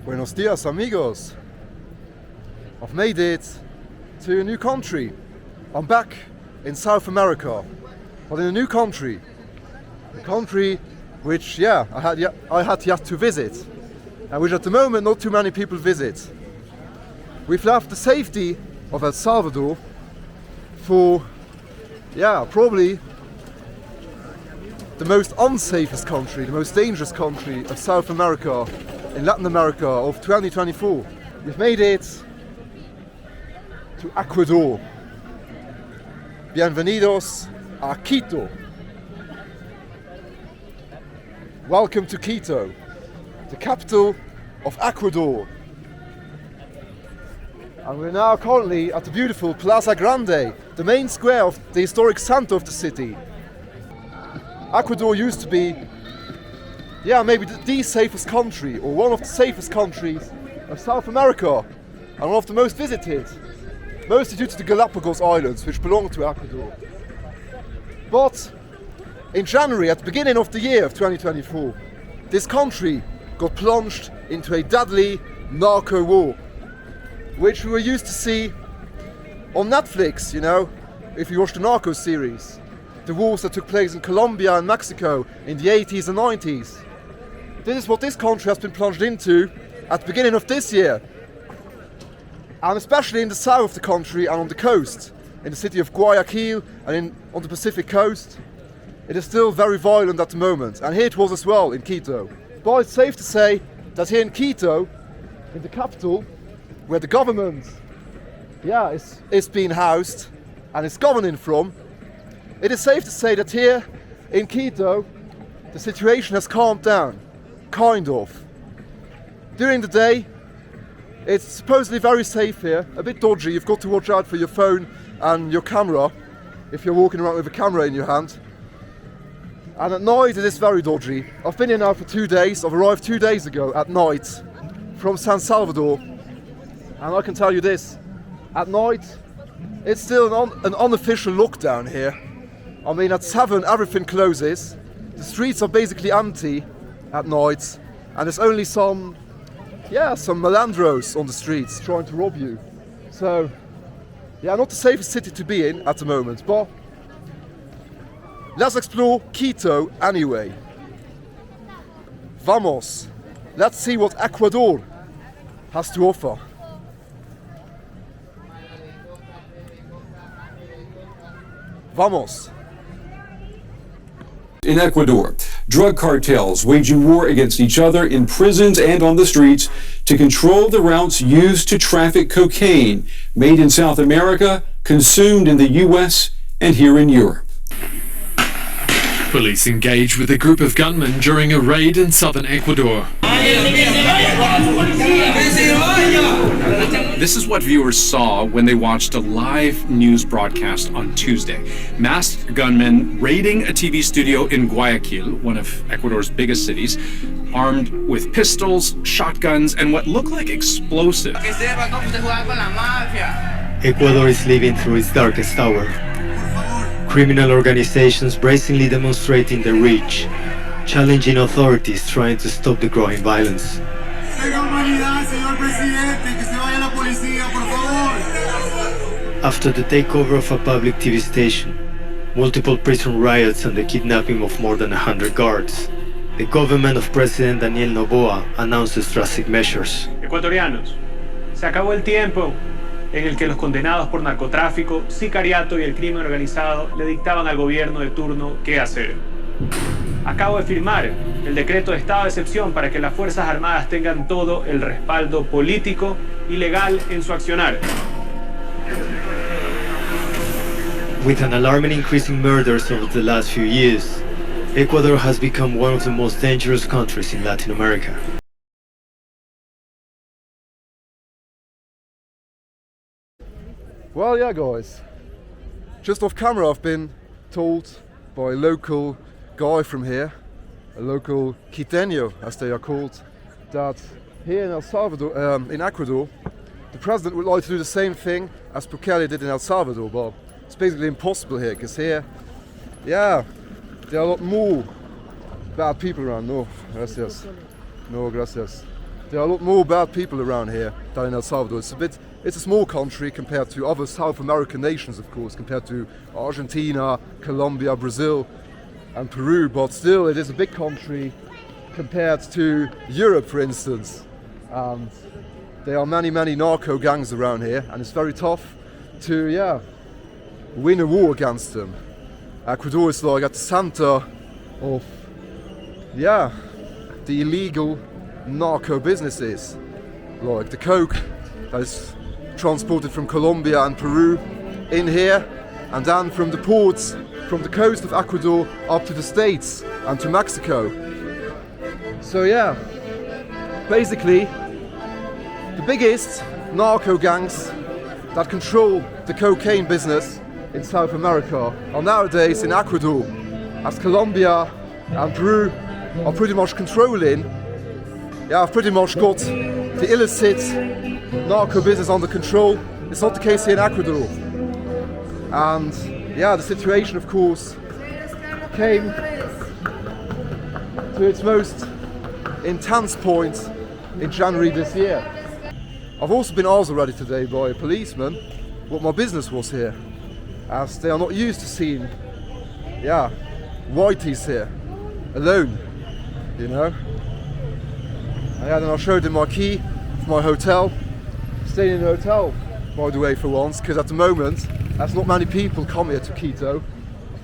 Buenos dias, amigos. I've made it to a new country. I'm back in South America, but in a new country. A country which, I had yet to visit, and which at the moment not too many people visit. We've left the safety of El Salvador for, probably the most unsafest country, the most dangerous country of South America, in Latin America of 2024. We've made it to Ecuador. Bienvenidos a Quito. Welcome to Quito, the capital of Ecuador. And we're now currently at the beautiful Plaza Grande, the main square of the historic center of the city. Ecuador used to be, maybe the safest country, or one of the safest countries of South America, and one of the most visited, mostly due to the Galapagos Islands, which belong to Ecuador. But in January, at the beginning of the year of 2024, this country got plunged into a deadly narco war, which we were used to see on Netflix, if you watch the Narco series. The wars that took place in Colombia and Mexico in the 80s and 90s. This is what this country has been plunged into at the beginning of this year. And especially in the south of the country and on the coast, in the city of Guayaquil and on the Pacific coast. It is still very violent at the moment, and here it was as well in Quito. But it's safe to say that here in Quito, in the capital, where the government is being housed and is governing from, it is safe to say that here in Quito, the situation has calmed down, kind of. During the day, it's supposedly very safe here, a bit dodgy. You've got to watch out for your phone and your camera if you're walking around with a camera in your hand. And at night it is very dodgy. I've been here now for 2 days. I've arrived 2 days ago at night from San Salvador, and I can tell you this, at night it's still an unofficial lockdown here. I mean, at 7 everything closes, the streets are basically empty at night, and there's only some malandros on the streets trying to rob you. So, not the safest city to be in at the moment, but let's explore Quito anyway. Vamos! Let's see what Ecuador has to offer. Vamos! In Ecuador, drug cartels waging war against each other in prisons and on the streets to control the routes used to traffic cocaine, made in South America, consumed in the US, and here in Europe. Police engaged with a group of gunmen during a raid in southern Ecuador. This is what viewers saw when they watched a live news broadcast on Tuesday. Masked gunmen raiding a TV studio in Guayaquil, one of Ecuador's biggest cities, armed with pistols, shotguns, and what looked like explosives. Ecuador is living through its darkest hour. Criminal organizations brazenly demonstrating their reach, challenging authorities trying to stop the growing violence. After the takeover of a public TV station, multiple prison riots and the kidnapping of more than 100 guards, the government of President Daniel Noboa announces drastic measures. Ecuatorianos, se acabó el tiempo en el que los condenados por narcotráfico, sicariato y el crimen organizado le dictaban al gobierno de turno qué hacer. Acabo de firmar el decreto de estado de excepción para que las Fuerzas Armadas tengan todo el respaldo político y legal en su accionar. With an alarming increase in murders over the last few years, Ecuador has become one of the most dangerous countries in Latin America. Well, guys, just off camera I've been told by a local guy from here, a local Quiteño as they are called, that here in El Salvador, in Ecuador, the president would like to do the same thing as Bukele did in El Salvador, but it's basically impossible here, because here, there are a lot more bad people around. No, gracias. No, gracias. There are a lot more bad people around here than in El Salvador. It's a small country compared to other South American nations, of course, compared to Argentina, Colombia, Brazil, and Peru. But still, it is a big country compared to Europe, for instance. And there are many, many narco gangs around here, and it's very tough to, win a war against them. Ecuador is like at the center of, the illegal narco businesses, like the coke that is transported from Colombia and Peru in here, and then from the ports from the coast of Ecuador up to the States and to Mexico. So basically the biggest narco gangs that control the cocaine business in South America are nowadays in Ecuador, as Colombia and Peru are pretty much controlling. I've pretty much got the illicit narco business under control. It's not the case here in Ecuador. And the situation, of course, came to its most intense point in January this year. I've also been asked already today by a policeman what my business was here, as they are not used to seeing, whiteys here, alone, you know. And then I showed him my key for my hotel. Staying in a hotel, by the way, for once, because at the moment, as not many people come here to Quito.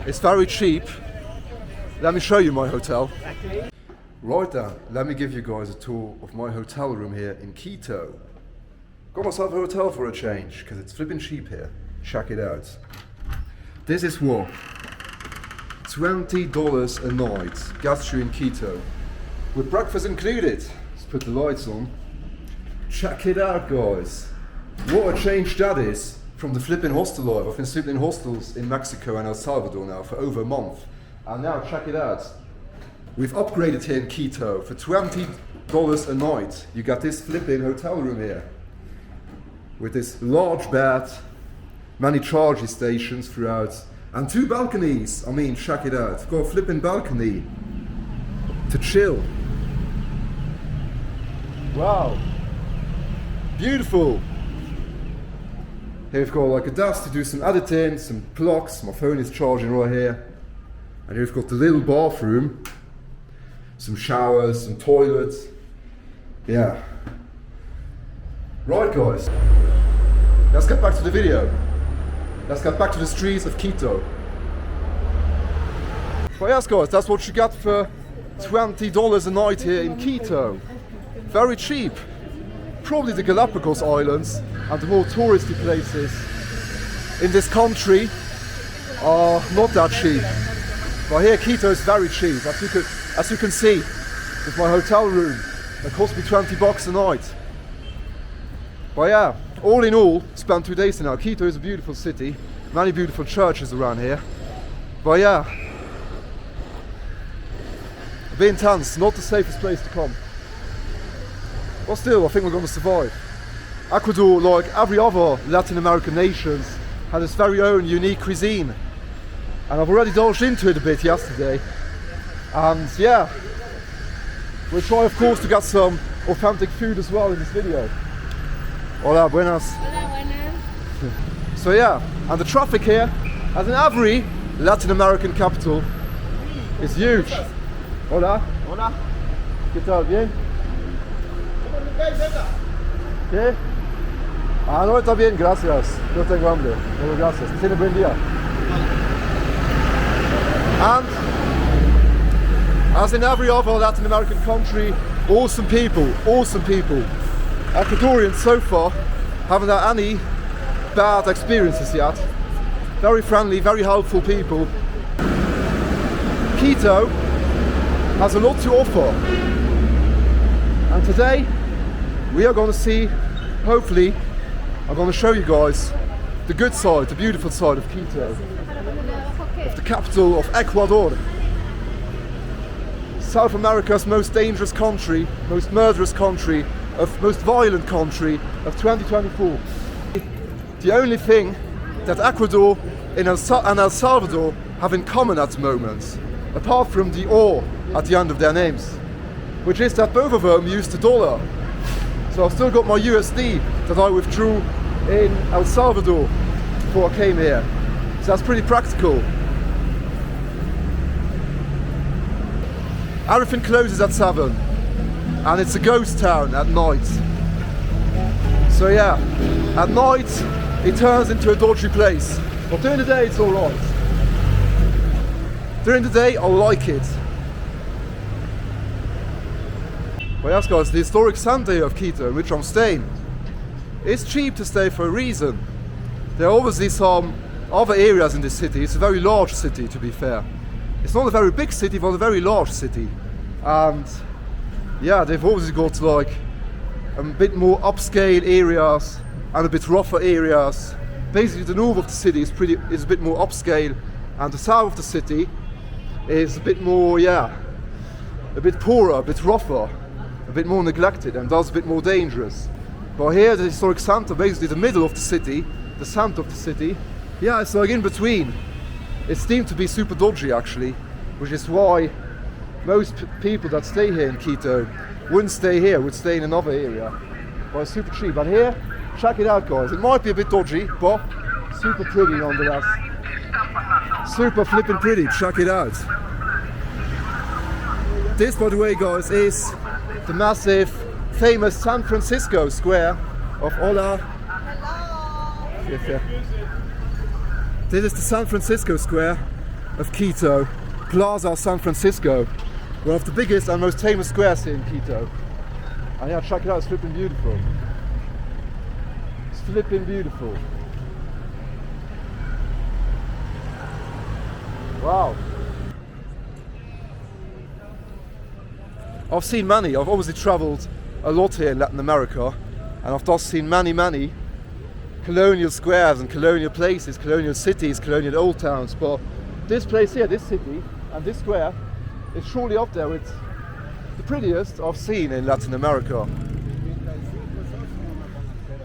It's very cheap. Let me show you my hotel. Right then, let me give you guys a tour of my hotel room here in Quito. Got myself a hotel for a change, because it's flipping cheap here. Check it out. This is what? $20 a night, gets you in Quito. With breakfast included. Put the lights on. Check it out, guys. What a change that is from the flipping hostel life. I've been sleeping in hostels in Mexico and El Salvador now for over a month. And now check it out. We've upgraded here in Quito. For $20 a night, you got this flipping hotel room here. With this large bed, many charging stations throughout, and 2 balconies. I mean, check it out. We've got a flipping balcony to chill. Wow, beautiful. Here we've got like a desk to do some editing, some plugs. My phone is charging right here. And here we've got the little bathroom, some showers, some toilets. Yeah. Right, guys, let's get back to the video. Let's get back to the streets of Quito. Well, yes, guys, that's what you got for $20 a night here in Quito. Very cheap. Probably the Galapagos Islands and the more touristy places in this country are not that cheap. But here Quito is very cheap, as you can see with my hotel room. It cost me $20 a night. But all in all, spent 2 days now. Quito is a beautiful city, many beautiful churches around here. But a bit intense, not the safest place to come. But still, I think we're going to survive. Ecuador, like every other Latin American nation, has its very own unique cuisine. And I've already delved into it a bit yesterday. And we'll try, of course, to get some authentic food as well in this video. Hola, buenas. Hola, buenas. So and the traffic here, as in every Latin American capital, is huge. Hola. Hola. ¿Qué tal? Bien. ¿Qué? No, está bien, gracias. No tengo hambre. Pero gracias. Tiene buen día. And as in every other Latin American country, awesome people. Ecuadorians so far haven't had any bad experiences yet. Very friendly, very helpful people. Quito has a lot to offer. And today we are going to see, hopefully, I'm going to show you guys the good side, the beautiful side of Quito, of the capital of Ecuador. South America's most dangerous country, most murderous country, most violent country of 2024. The only thing that Ecuador and El Salvador have in common at the moment, apart from the O at the end of their names, which is that both of them use the dollar. So I've still got my USD that I withdrew in El Salvador before I came here. So that's pretty practical. Everything closes at 7 and it's a ghost town at night. So yeah, at night it turns into a dodgy place. But during the day it's alright. During the day I like it. Well yes guys, the historic center of Quito in which I'm staying. It's cheap to stay for a reason. There are obviously some other areas in this city. It's a very large city, to be fair. It's not a very big city, but a very large city. And yeah, they've obviously got like a bit more upscale areas and a bit rougher areas. Basically the north of the city is a bit more upscale, and the south of the city is a bit more, yeah, a bit poorer, a bit rougher, a bit more neglected, and thus a bit more dangerous. But here, the historic center, basically the middle of the city, the center of the city, yeah, it's like in between. It's deemed to be super dodgy actually, which is why most people that stay here in Quito wouldn't stay here, would stay in another area. But it's super cheap. But here, check it out guys, it might be a bit dodgy, but super pretty nonetheless. Super flippin' pretty, check it out. This, by the way guys, is the massive, famous San Francisco square of Hola. This is the San Francisco square of Quito, Plaza San Francisco, one of the biggest and most famous squares here in Quito. And yeah, check it out, it's flipping beautiful. It's flipping beautiful. Wow. I've seen many, I've obviously travelled a lot here in Latin America, and I've just seen many colonial squares and colonial places, colonial cities, colonial old towns, but this place here, this city and this square is surely up there with the prettiest I've seen in Latin America.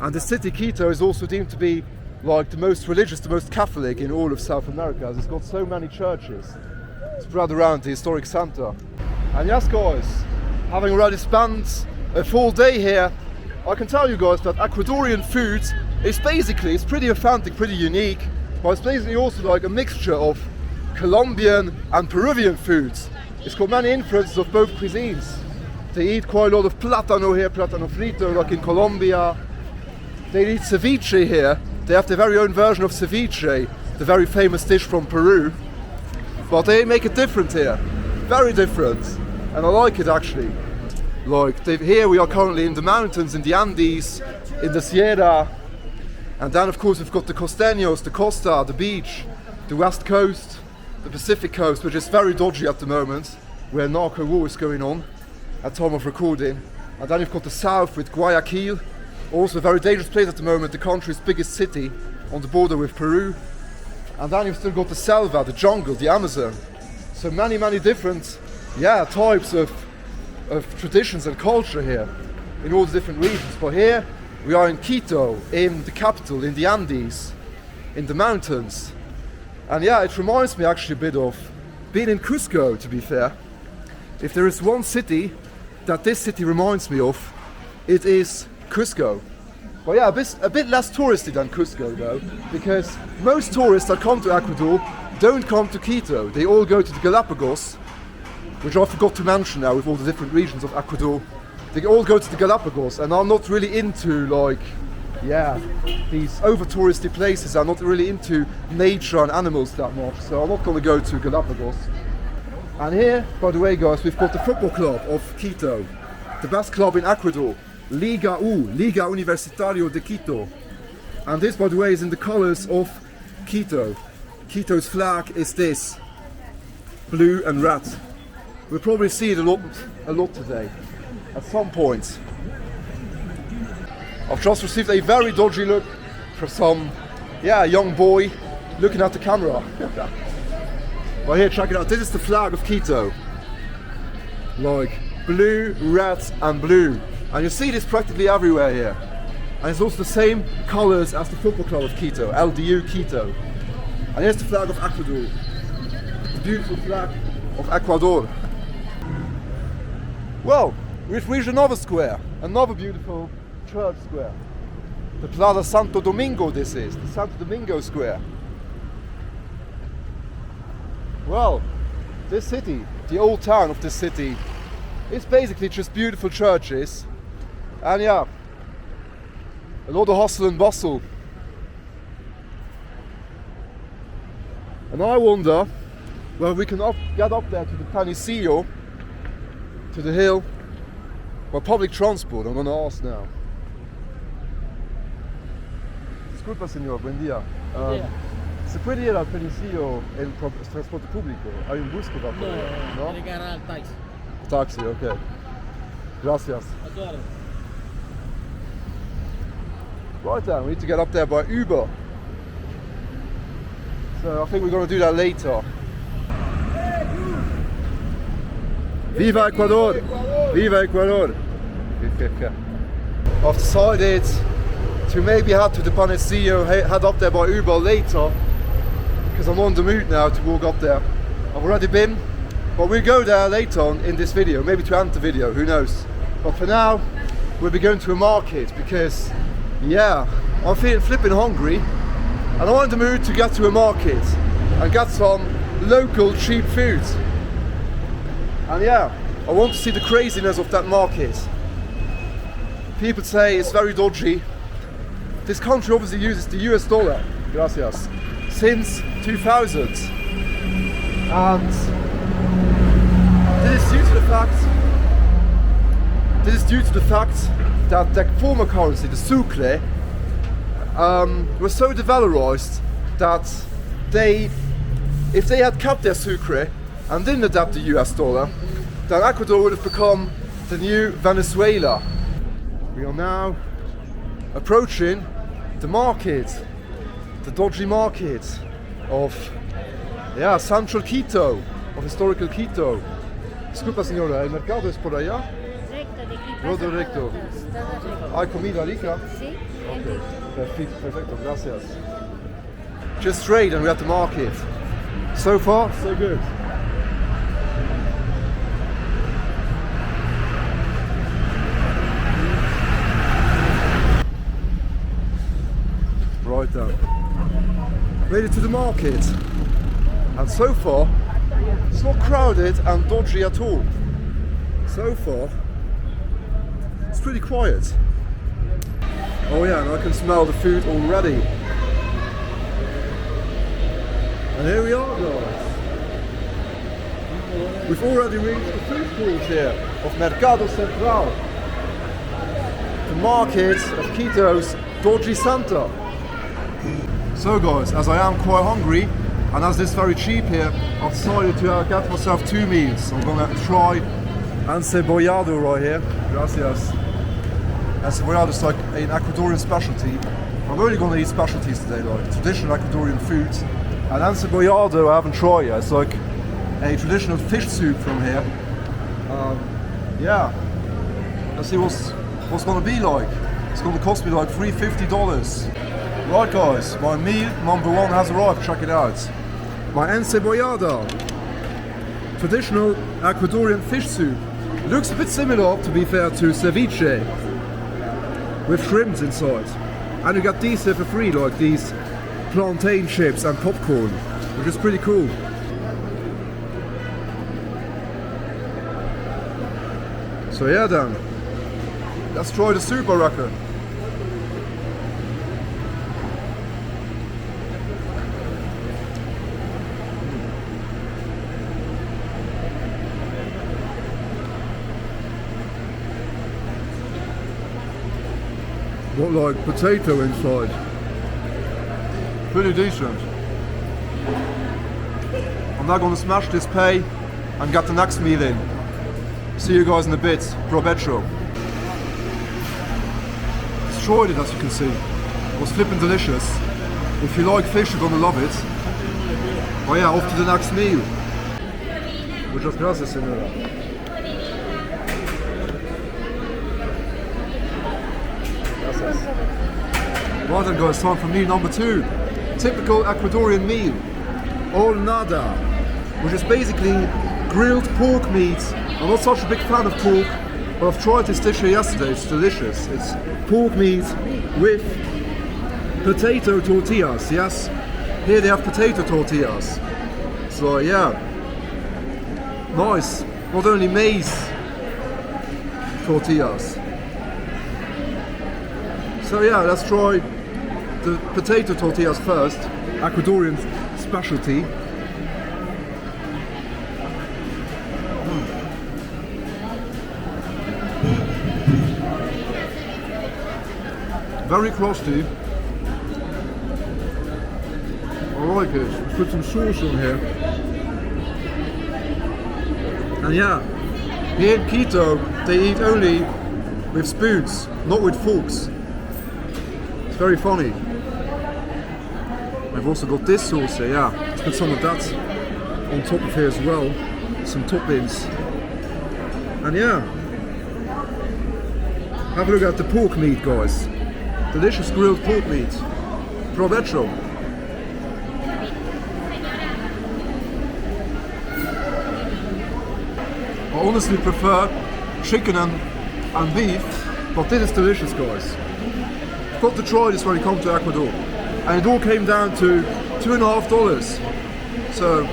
And the city Quito is also deemed to be like the most religious, the most Catholic in all of South America, as it's got so many churches spread around the historic center. And yes guys, having already spent a full day here, I can tell you guys that Ecuadorian food is basically, it's pretty authentic, pretty unique, but it's basically also like a mixture of Colombian and Peruvian foods. It's got many influences of both cuisines. They eat quite a lot of plátano here, plátano frito, like in Colombia. They eat ceviche here. They have their very own version of ceviche, the very famous dish from Peru. But they make it different here, very different, and I like it actually. Like here we are currently in the mountains, in the Andes, in the Sierra, and then of course we've got the costeños, the costa, the beach, the west coast, the Pacific coast, which is very dodgy at the moment, where Narco war is going on at time of recording. And then you've got the south with Guayaquil, also a very dangerous place at the moment, the country's biggest city on the border with Peru. And then you've still got the selva, the jungle, the Amazon. So many different, yeah, types of traditions and culture here in all the different regions. But here we are in Quito, in the capital, in the Andes, in the mountains. And yeah, it reminds me actually a bit of being in Cusco, to be fair. If there is one city that this city reminds me of, it is Cusco. But yeah, a bit less touristy than Cusco though, because most tourists that come to Ecuador don't come to Quito. They all go to the Galapagos, which I forgot to mention now with all the different regions of Ecuador. They all go to the Galapagos and are not really into like, yeah, these over touristy places, are not really into nature and animals that much. So I'm not going to go to Galapagos. And here, by the way guys, we've got the football club of Quito, the best club in Ecuador, Liga U, Liga Universitario de Quito. And this, by the way, is in the colors of Quito. Quito's flag is this, blue and red. We'll probably see it a lot today, at some point. I've just received a very dodgy look from some, yeah, young boy looking at the camera. Well here, check it out, this is the flag of Quito. Like, blue, red and blue. And you see this practically everywhere here. And it's also the same colors as the football club of Quito, LDU Quito. And here's the flag of Ecuador, the beautiful flag of Ecuador. Well, we've reached another square, another beautiful church square. The Plaza Santo Domingo this is, the Santo Domingo Square. Well, this city, the old town of this city, is basically just beautiful churches. And yeah, a lot of hustle and bustle. And I wonder whether we can get up there to the Panecillo, to the hill, by public transport. I'm going to ask now. Disculpa señor, buen día. ¿Se puede ir al Panecillo en transporte público? ¿Hay un bus que va por ahí? No, tiene que agarrar el taxi. Taxi, ok. Gracias. Right then, we need to get up there by Uber. So I think we're going to do that later. Viva Ecuador! Viva Ecuador! I've decided to maybe head to the Panecillo, head up there by Uber later, because I'm on the mood now to walk up there. I've already been, but we'll go there later on in this video, maybe to end the video, who knows. But for now, we'll be going to a market because, yeah, I'm feeling flipping hungry and I'm in the mood to get to a market and get some local cheap food. And yeah, I want to see the craziness of that market. People say it's very dodgy. This country obviously uses the US dollar, gracias, since 2000. And this is due to the fact that the former currency, the sucre, was so devalorized that if they had kept their sucre and didn't adapt the US dollar, then Ecuador would have become the new Venezuela. We are now approaching the market, the dodgy market of central Quito, of historical Quito. Disculpa señora, ¿el mercado es por allá? Recto, de recto. ¿Hay comida rica? Sí. Okay. Perfecto, gracias. Just straight and we're at the market. So far, so good. Right then. Made it to the market. And so far, it's not crowded and dodgy at all. So far, it's pretty quiet. Oh yeah, and I can smell the food already. And here we are, guys. We've already reached the food court here of Mercado Central, the market of Quito's dodgy center. So guys, as I am quite hungry, and as this is very cheap here, I've decided to get myself 2 meals. I'm gonna try encebollado right here. Gracias. Encebollado is like an Ecuadorian specialty. I'm only gonna eat specialties today, like traditional Ecuadorian foods. And encebollado I haven't tried yet. It's like a traditional fish soup from here. Yeah. Let's see what's gonna be like. It's gonna cost me like $350. Right guys, my meal number 1 has arrived, check it out. My encebollada, traditional Ecuadorian fish soup. Looks a bit similar, to be fair, to ceviche, with shrimps inside. And you got these here for free, like these plantain chips and popcorn, which is pretty cool. So yeah then, let's try the soup, I reckon. Got like potato inside. Pretty decent. I'm now gonna smash this pay and get the next meal in. See you guys in a bit. Provecho. Destroyed it, as you can see. It was flipping delicious. If you like fish, you're gonna love it. Oh yeah, off to the next meal. Muchas gracias, señora. Right then guys, time for meal number 2. Typical Ecuadorian meal, all nada, which is basically grilled pork meat. I'm not such a big fan of pork, Well, I've tried this dish here yesterday, it's delicious. It's pork meat with potato tortillas, yes? Here they have potato tortillas. So yeah, nice. Not only maize tortillas. So yeah, let's try the potato tortillas first. Ecuadorian specialty. Very crusty. I like it. Let's put some sauce on here. And yeah, here in Quito they eat only with spoons, not with forks. It's very funny. I've also got this sauce here, yeah. Let's put some of that on top of here as well. Some toppings. And yeah, have a look at the pork meat, guys. Delicious grilled pork meat. Provecho. I honestly prefer chicken and beef, but this is delicious, guys. I've got to try this when you come to Ecuador. And it all came down to $2.50. So,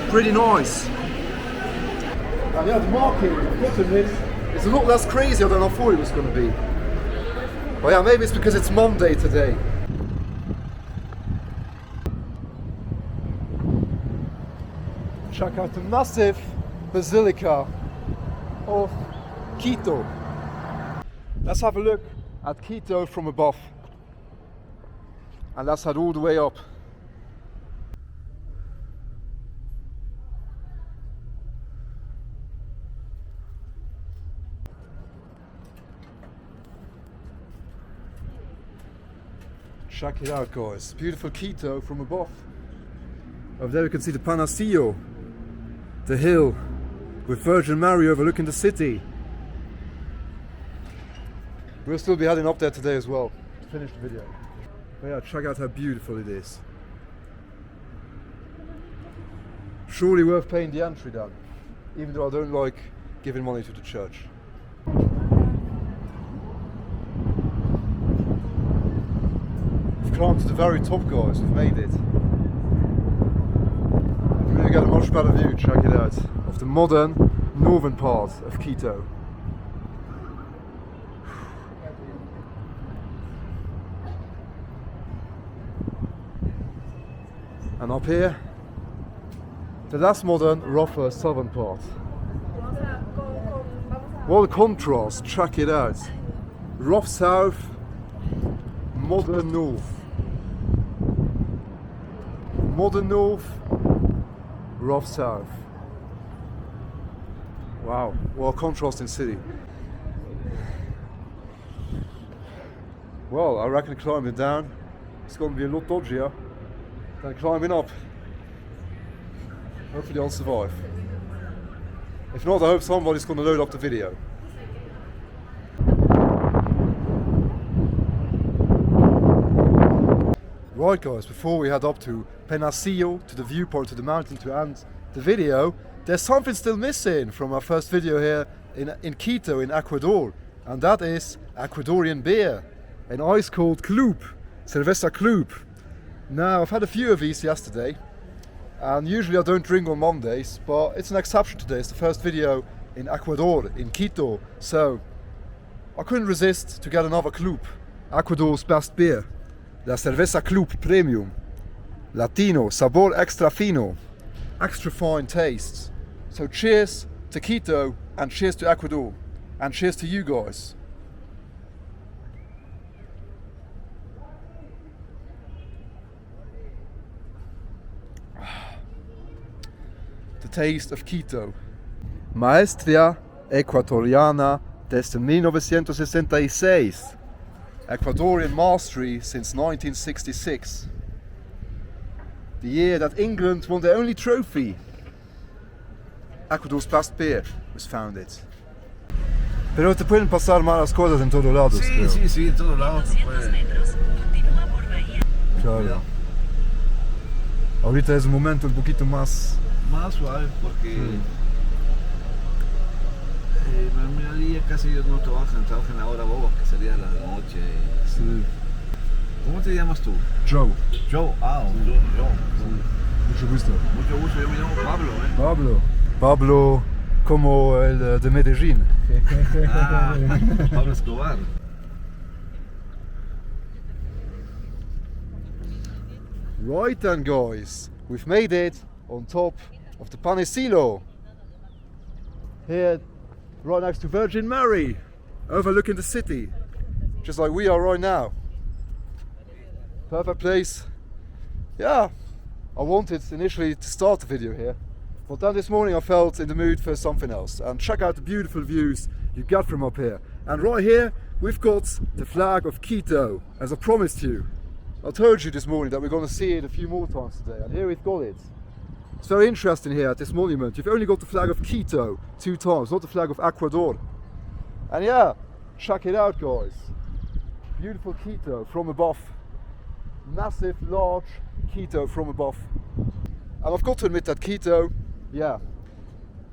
pretty nice. And yeah, the market, I've got to admit, it's a lot less crazier than I thought it was going to be. But yeah, maybe it's because it's Monday today. Check out the massive Basilica of Quito. Let's have a look at Quito from above. And let's head all the way up. Check it out, guys. Beautiful Quito from above. Over there you can see the Panacillo, the hill with Virgin Mary overlooking the city. We'll still be heading up there today as well to finish the video. But yeah, check out how beautiful it is. Surely worth paying the entry then, even though I don't like giving money to the church. We've climbed to the very top, guys. We've made it. You've really got a much better view, check it out, of the modern northern part of Quito. And up here, the less modern, rougher southern part. What a contrast, check it out. Rough south, modern north. Modern north, rough south. Wow, what a contrasting city. Well, I reckon climbing down, it's going to be a lot dodgier than climbing up. Hopefully I'll survive. If not, I hope somebody's going to load up the video. Right guys, before we head up to Panacillo, to the viewpoint, to the mountain to end the video, there's something still missing from our first video here in Quito, in Ecuador. And that is Ecuadorian beer. An ice cold club, Cerveza Club. Now, I've had a few of these yesterday, and usually I don't drink on Mondays, but it's an exception today. It's the first video in Ecuador, in Quito, so I couldn't resist to get another club, Ecuador's best beer, La Cerveza Club Premium, Latino, sabor extra fino, extra fine tastes. So cheers to Quito, and cheers to Ecuador, and cheers to you guys. The taste of Quito. Maestria ecuatoriana desde 1966. Ecuadorian mastery since 1966. The year that England won their only trophy. Ecuador's best beer was founded. Pero te pueden pasar malas cosas en todos lados. Sí, sí, en todos lados se puede. Claro. Ahorita es un momento un poquito más suave porque La mayoría casi ellos no trabajan en la hora boba, que sería la noche. Sí. ¿Cómo te llamas tú? Joe. Joe. Joe. Mucho gusto. Mucho gusto, yo me llamo Pablo, ¿eh? Pablo. Pablo como el de Medellín. Ah, Pablo Escobar. Right then, guys, we've made it on top of the Panisilo. Here, right next to Virgin Mary, overlooking the city, just like we are right now. Perfect place. Yeah, I wanted initially to start the video here, but then this morning I felt in the mood for something else. And check out the beautiful views you get from up here. And right here, we've got the flag of Quito, as I promised you. I told you this morning that we're going to see it a few more times today, and here we've got it. It's very interesting here at this monument. You've only got the flag of Quito 2 times, not the flag of Ecuador. And yeah, check it out, guys. Beautiful Quito from above. Massive, large Quito from above. And I've got to admit that Quito, yeah,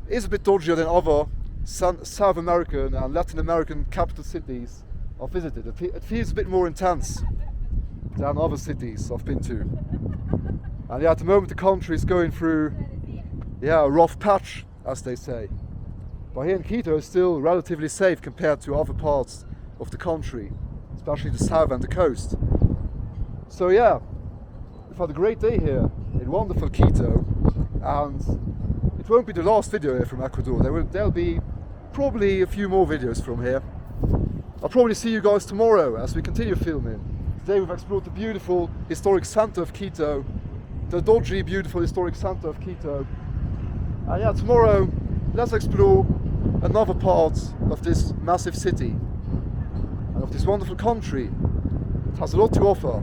is a bit dodgier than other South American and Latin American capital cities I've visited. It feels a bit more intense than other cities I've been to. And yeah, at the moment the country is going through, yeah, a rough patch, as they say. But here in Quito it's still relatively safe compared to other parts of the country, especially the south and the coast. So yeah, we've had a great day here in wonderful Quito, and it won't be the last video here from Ecuador. There'll be probably a few more videos from here. I'll probably see you guys tomorrow as we continue filming. Today we've explored the beautiful historic center of Quito, the dodgy beautiful historic center of Quito. And yeah, tomorrow let's explore another part of this massive city and of this wonderful country. It has a lot to offer.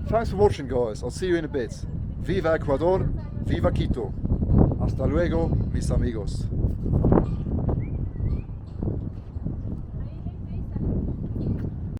Thanks for watching, guys. I'll see you in a bit. Viva Ecuador, viva Quito. Hasta luego, mis amigos.